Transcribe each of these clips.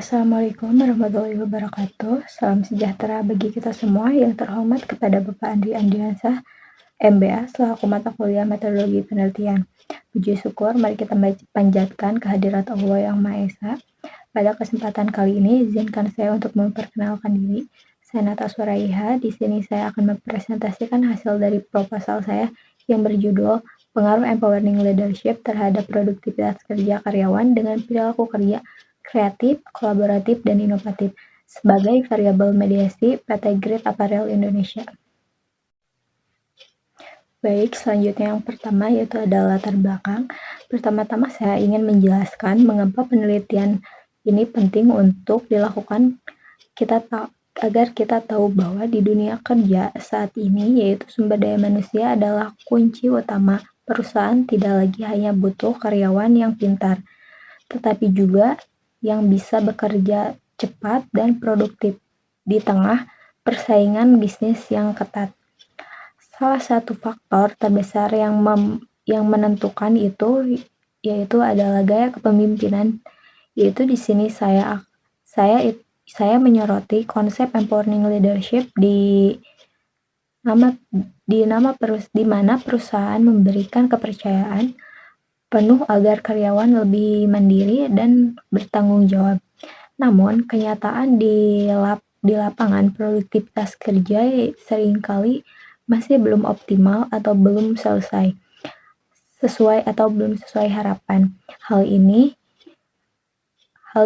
Assalamualaikum warahmatullahi wabarakatuh. Salam sejahtera bagi kita semua. Yang terhormat kepada Bapak Andri Andriansah, MBA, selaku mata kuliah Metodologi Penelitian. Puji syukur, mari kita panjatkan kehadirat Allah Yang Maha Esa. Pada kesempatan kali ini, izinkan saya untuk memperkenalkan diri. Saya Natasha Raiha. Di sini saya akan mempresentasikan hasil dari proposal saya yang berjudul Pengaruh Empowering Leadership terhadap produktivitas kerja karyawan dengan perilaku kerja kreatif, kolaboratif, dan inovatif sebagai variabel mediasi PT Great Apparel Indonesia. Baik, selanjutnya yang pertama yaitu adalah latar belakang. Pertama-tama saya ingin menjelaskan mengapa penelitian ini penting untuk dilakukan agar kita tahu bahwa di dunia kerja saat ini yaitu sumber daya manusia adalah kunci utama. Perusahaan tidak lagi hanya butuh karyawan yang pintar, tetapi juga yang bisa bekerja cepat dan produktif di tengah persaingan bisnis yang ketat. Salah satu faktor terbesar yang menentukan itu yaitu adalah gaya kepemimpinan. Yaitu di sini saya menyoroti konsep empowering leadership di mana perusahaan memberikan kepercayaan penuh agar karyawan lebih mandiri dan bertanggung jawab. Namun, kenyataan di lapangan produktivitas kerja seringkali masih belum optimal atau belum sesuai harapan. Hal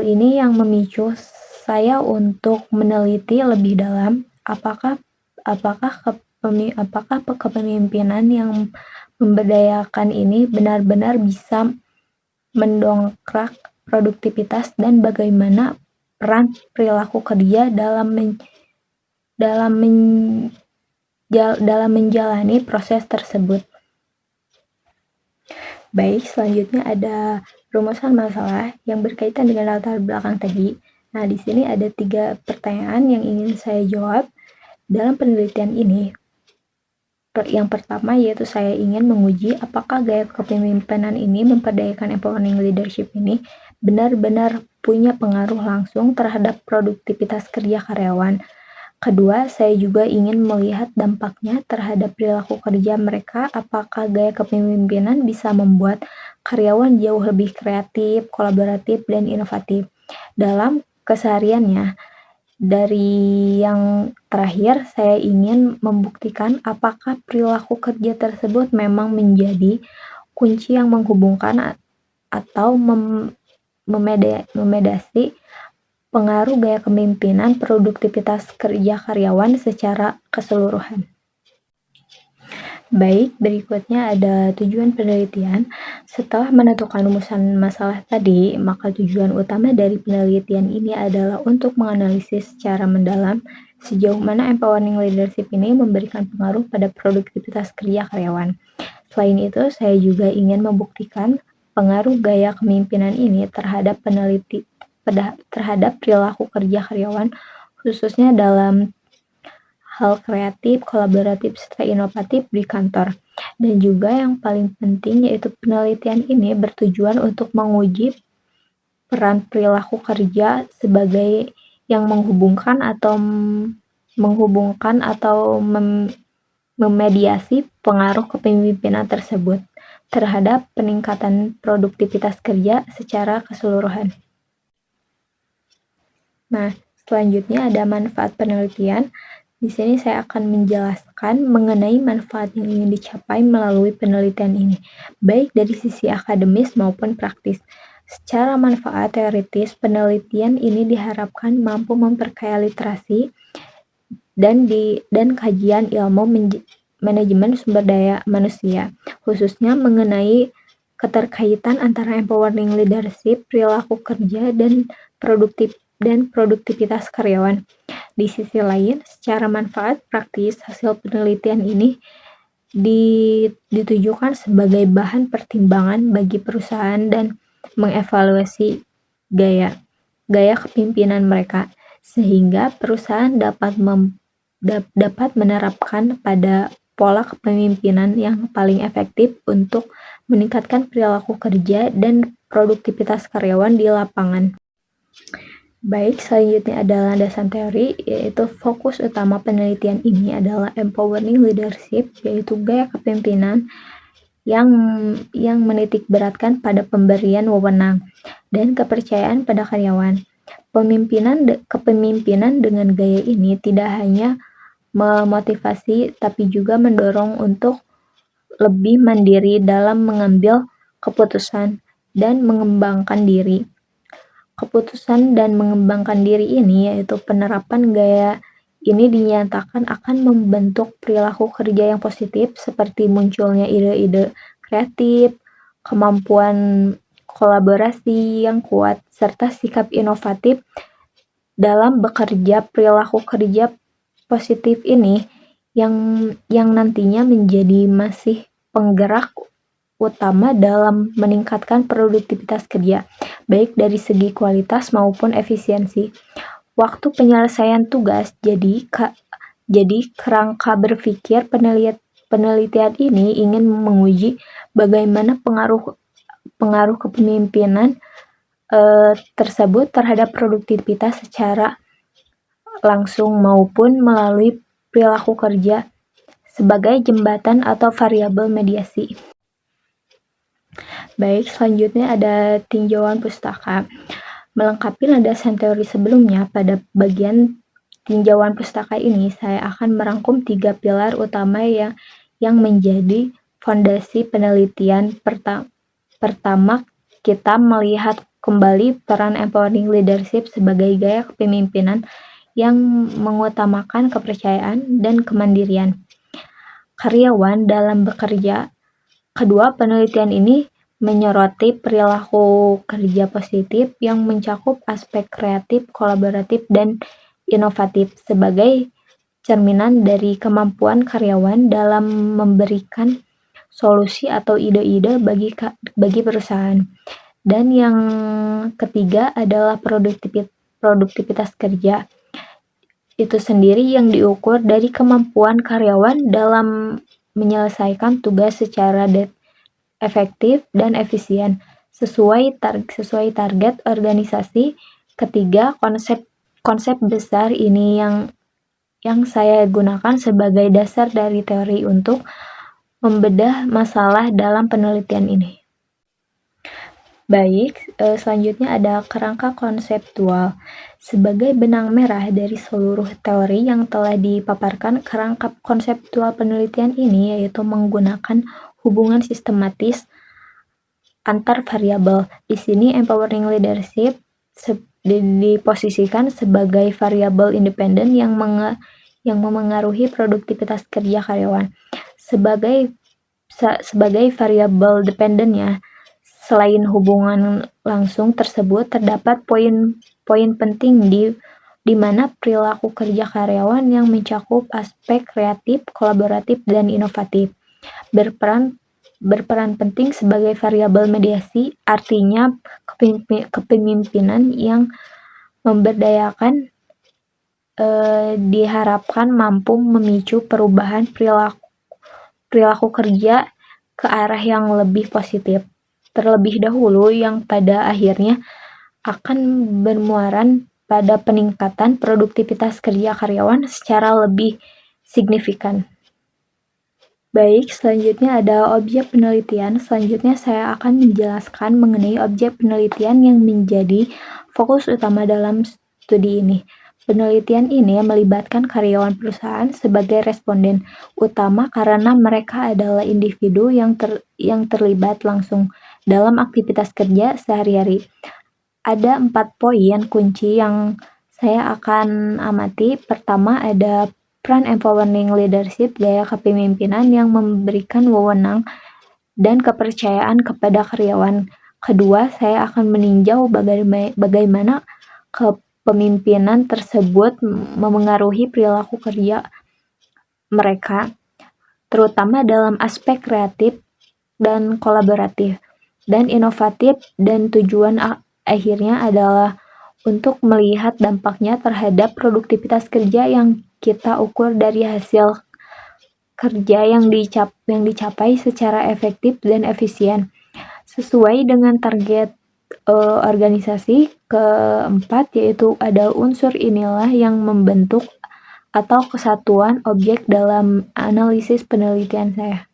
ini yang memicu saya untuk meneliti lebih dalam apakah kepemimpinan yang memberdayakan ini benar-benar bisa mendongkrak produktivitas dan bagaimana peran perilaku kerja dalam menjalani proses tersebut. Baik, selanjutnya ada rumusan masalah yang berkaitan dengan latar belakang tadi. Nah, di sini ada 3 pertanyaan yang ingin saya jawab dalam penelitian ini. Yang pertama yaitu saya ingin menguji apakah gaya kepemimpinan ini memperdayakan empowering leadership ini benar-benar punya pengaruh langsung terhadap produktivitas kerja karyawan. Kedua, saya juga ingin melihat dampaknya terhadap perilaku kerja mereka. Apakah gaya kepemimpinan bisa membuat karyawan jauh lebih kreatif, kolaboratif, dan inovatif dalam kesehariannya. Dari yang terakhir, saya ingin membuktikan apakah perilaku kerja tersebut memang menjadi kunci yang menghubungkan atau memediasi pengaruh gaya kepemimpinan produktivitas kerja karyawan secara keseluruhan. Baik, berikutnya ada tujuan penelitian. Setelah menentukan rumusan masalah tadi, maka tujuan utama dari penelitian ini adalah untuk menganalisis secara mendalam sejauh mana empowering leadership ini memberikan pengaruh pada produktivitas kerja karyawan. Selain itu, saya juga ingin membuktikan pengaruh gaya kepemimpinan ini terhadap perilaku kerja karyawan, khususnya dalam hal kreatif, kolaboratif, serta inovatif di kantor. Dan juga yang paling penting yaitu penelitian ini bertujuan untuk menguji peran perilaku kerja sebagai yang menghubungkan atau memediasi pengaruh kepemimpinan tersebut terhadap peningkatan produktivitas kerja secara keseluruhan. Nah, selanjutnya ada manfaat penelitian. Di sini saya akan menjelaskan mengenai manfaat yang ingin dicapai melalui penelitian ini, baik dari sisi akademis maupun praktis. Secara manfaat teoritis, penelitian ini diharapkan mampu memperkaya literasi dan kajian ilmu manajemen sumber daya manusia, khususnya mengenai keterkaitan antara empowering leadership, perilaku kerja, dan produktivitas karyawan. Di sisi lain, secara manfaat praktis, hasil penelitian ini ditujukan sebagai bahan pertimbangan bagi perusahaan dan mengevaluasi gaya kepemimpinan mereka, sehingga perusahaan dapat menerapkan pada pola kepemimpinan yang paling efektif untuk meningkatkan perilaku kerja dan produktivitas karyawan di lapangan. Baik, selanjutnya ada landasan teori, yaitu fokus utama penelitian ini adalah empowering leadership, yaitu gaya kepemimpinan yang menitik beratkan pada pemberian wewenang dan kepercayaan pada karyawan. Kepemimpinan dengan gaya ini tidak hanya memotivasi, tapi juga mendorong untuk lebih mandiri dalam mengambil keputusan dan mengembangkan diri. Keputusan dan mengembangkan diri ini, yaitu penerapan gaya ini dinyatakan akan membentuk perilaku kerja yang positif seperti munculnya ide-ide kreatif, kemampuan kolaborasi yang kuat, serta sikap inovatif dalam bekerja. Perilaku kerja positif ini yang nantinya menjadi masih penggerak utama dalam meningkatkan produktivitas kerja, baik dari segi kualitas maupun efisiensi. Waktu penyelesaian tugas jadi kerangka berpikir penelitian ini ingin menguji bagaimana pengaruh kepemimpinan tersebut terhadap produktivitas secara langsung maupun melalui perilaku kerja sebagai jembatan atau variabel mediasi. Baik, selanjutnya ada tinjauan pustaka. Melengkapi landasan teori sebelumnya, pada bagian tinjauan pustaka ini saya akan merangkum 3 pilar utama yang menjadi fondasi penelitian. Pertama, kita melihat kembali peran empowering leadership sebagai gaya kepemimpinan yang mengutamakan kepercayaan dan kemandirian karyawan dalam bekerja. Kedua, penelitian ini menyoroti perilaku kerja positif yang mencakup aspek kreatif, kolaboratif, dan inovatif sebagai cerminan dari kemampuan karyawan dalam memberikan solusi atau ide-ide bagi perusahaan. Dan yang ketiga adalah produktivitas kerja itu sendiri yang diukur dari kemampuan karyawan dalam menyelesaikan tugas secara efektif dan efisien sesuai target organisasi. Ketiga, konsep besar ini yang saya gunakan sebagai dasar dari teori untuk membedah masalah dalam penelitian ini. Baik, selanjutnya ada kerangka konseptual. Sebagai benang merah dari seluruh teori yang telah dipaparkan, kerangka konseptual penelitian ini yaitu menggunakan hubungan sistematis antar variabel. Di sini empowering leadership diposisikan sebagai variabel independen yang memengaruhi produktivitas kerja karyawan. Sebagai variabel dependennya, selain hubungan langsung tersebut, terdapat poin penting di mana perilaku kerja karyawan yang mencakup aspek kreatif, kolaboratif, dan inovatif berperan penting sebagai variabel mediasi, artinya kepemimpinan yang memberdayakan diharapkan mampu memicu perubahan perilaku kerja ke arah yang lebih positif, terlebih dahulu yang pada akhirnya akan bermuaran pada peningkatan produktivitas kerja karyawan secara lebih signifikan. Baik, selanjutnya ada objek penelitian. Selanjutnya saya akan menjelaskan mengenai objek penelitian yang menjadi fokus utama dalam studi ini. Penelitian ini melibatkan karyawan perusahaan sebagai responden utama karena mereka adalah individu yang terlibat langsung dalam aktivitas kerja sehari-hari. Ada 4 poin kunci yang saya akan amati. Pertama, ada peran empowering leadership, gaya kepemimpinan yang memberikan wewenang dan kepercayaan kepada karyawan. Kedua, saya akan meninjau bagaimana kepemimpinan tersebut memengaruhi perilaku kerja mereka, terutama dalam aspek kreatif dan kolaboratif dan inovatif, dan tujuan akhirnya adalah untuk melihat dampaknya terhadap produktivitas kerja yang kita ukur dari hasil kerja yang dicapai secara efektif dan efisien sesuai dengan target organisasi. Keempat, yaitu ada unsur inilah yang membentuk atau kesatuan objek dalam analisis penelitian saya.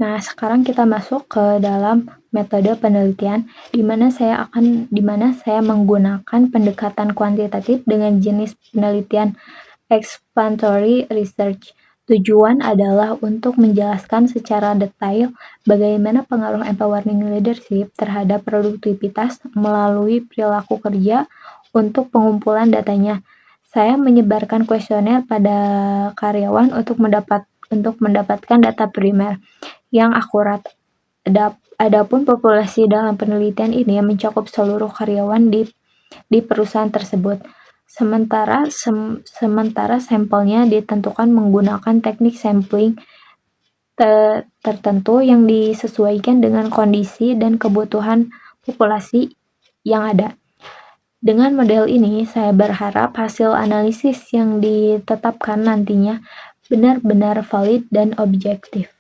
Nah, sekarang kita masuk ke dalam metode penelitian, di mana saya menggunakan pendekatan kuantitatif dengan jenis penelitian exploratory research. Tujuan adalah untuk menjelaskan secara detail bagaimana pengaruh empowering leadership terhadap produktivitas melalui perilaku kerja untuk pengumpulan datanya. Saya menyebarkan kuesioner pada karyawan untuk mendapatkan data primer yang akurat. Adapun populasi dalam penelitian ini mencakup seluruh karyawan di perusahaan tersebut. Sementara sampelnya ditentukan menggunakan teknik sampling tertentu yang disesuaikan dengan kondisi dan kebutuhan populasi yang ada. Dengan model ini, saya berharap hasil analisis yang ditetapkan nantinya benar-benar valid dan objektif.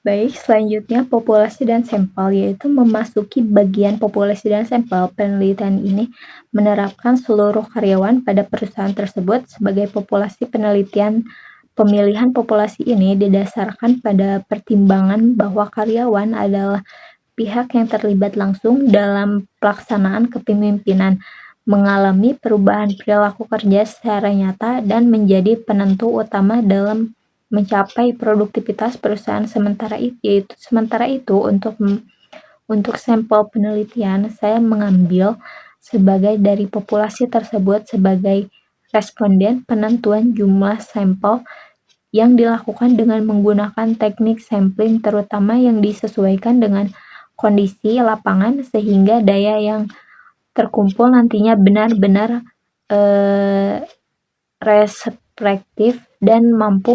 Baik, selanjutnya populasi dan sampel, yaitu memasuki bagian populasi dan sampel. Penelitian ini menerapkan seluruh karyawan pada perusahaan tersebut sebagai populasi. Pemilihan populasi ini didasarkan pada pertimbangan bahwa karyawan adalah pihak yang terlibat langsung dalam pelaksanaan kepemimpinan, mengalami perubahan perilaku kerja secara nyata, dan menjadi penentu utama dalam mencapai produktivitas perusahaan. Sementara itu untuk sampel penelitian, saya mengambil sebagai dari populasi tersebut sebagai responden. Penentuan jumlah sampel yang dilakukan dengan menggunakan teknik sampling terutama yang disesuaikan dengan kondisi lapangan sehingga daya yang terkumpul nantinya benar-benar representatif dan mampu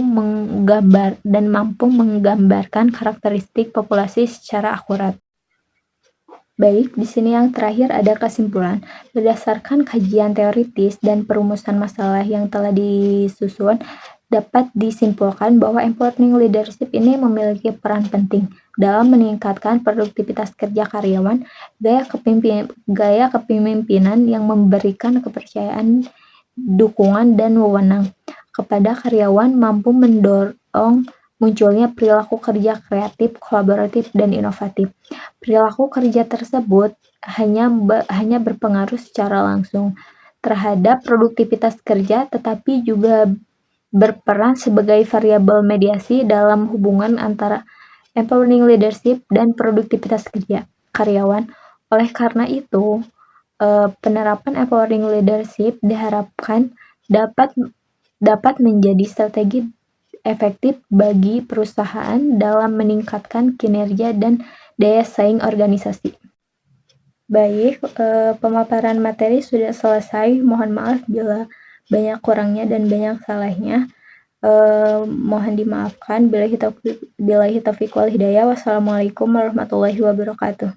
menggambarkan karakteristik populasi secara akurat. Baik, di sini yang terakhir ada kesimpulan. Berdasarkan kajian teoritis dan perumusan masalah yang telah disusun, dapat disimpulkan bahwa empowering leadership ini memiliki peran penting dalam meningkatkan produktivitas kerja karyawan. Gaya kepemimpinan yang memberikan kepercayaan, dukungan, dan wewenang kepada karyawan mampu mendorong munculnya perilaku kerja kreatif, kolaboratif, dan inovatif. Perilaku kerja tersebut hanya berpengaruh secara langsung terhadap produktivitas kerja, tetapi juga berperan sebagai variabel mediasi dalam hubungan antara empowering leadership dan produktivitas kerja karyawan. Oleh karena itu, penerapan empowering leadership diharapkan dapat menjadi strategi efektif bagi perusahaan dalam meningkatkan kinerja dan daya saing organisasi. Baik, pemaparan materi sudah selesai. Mohon maaf bila banyak kurangnya dan banyak salahnya. Mohon dimaafkan. Billahi taufiq wal hidayah. Wassalamualaikum warahmatullahi wabarakatuh.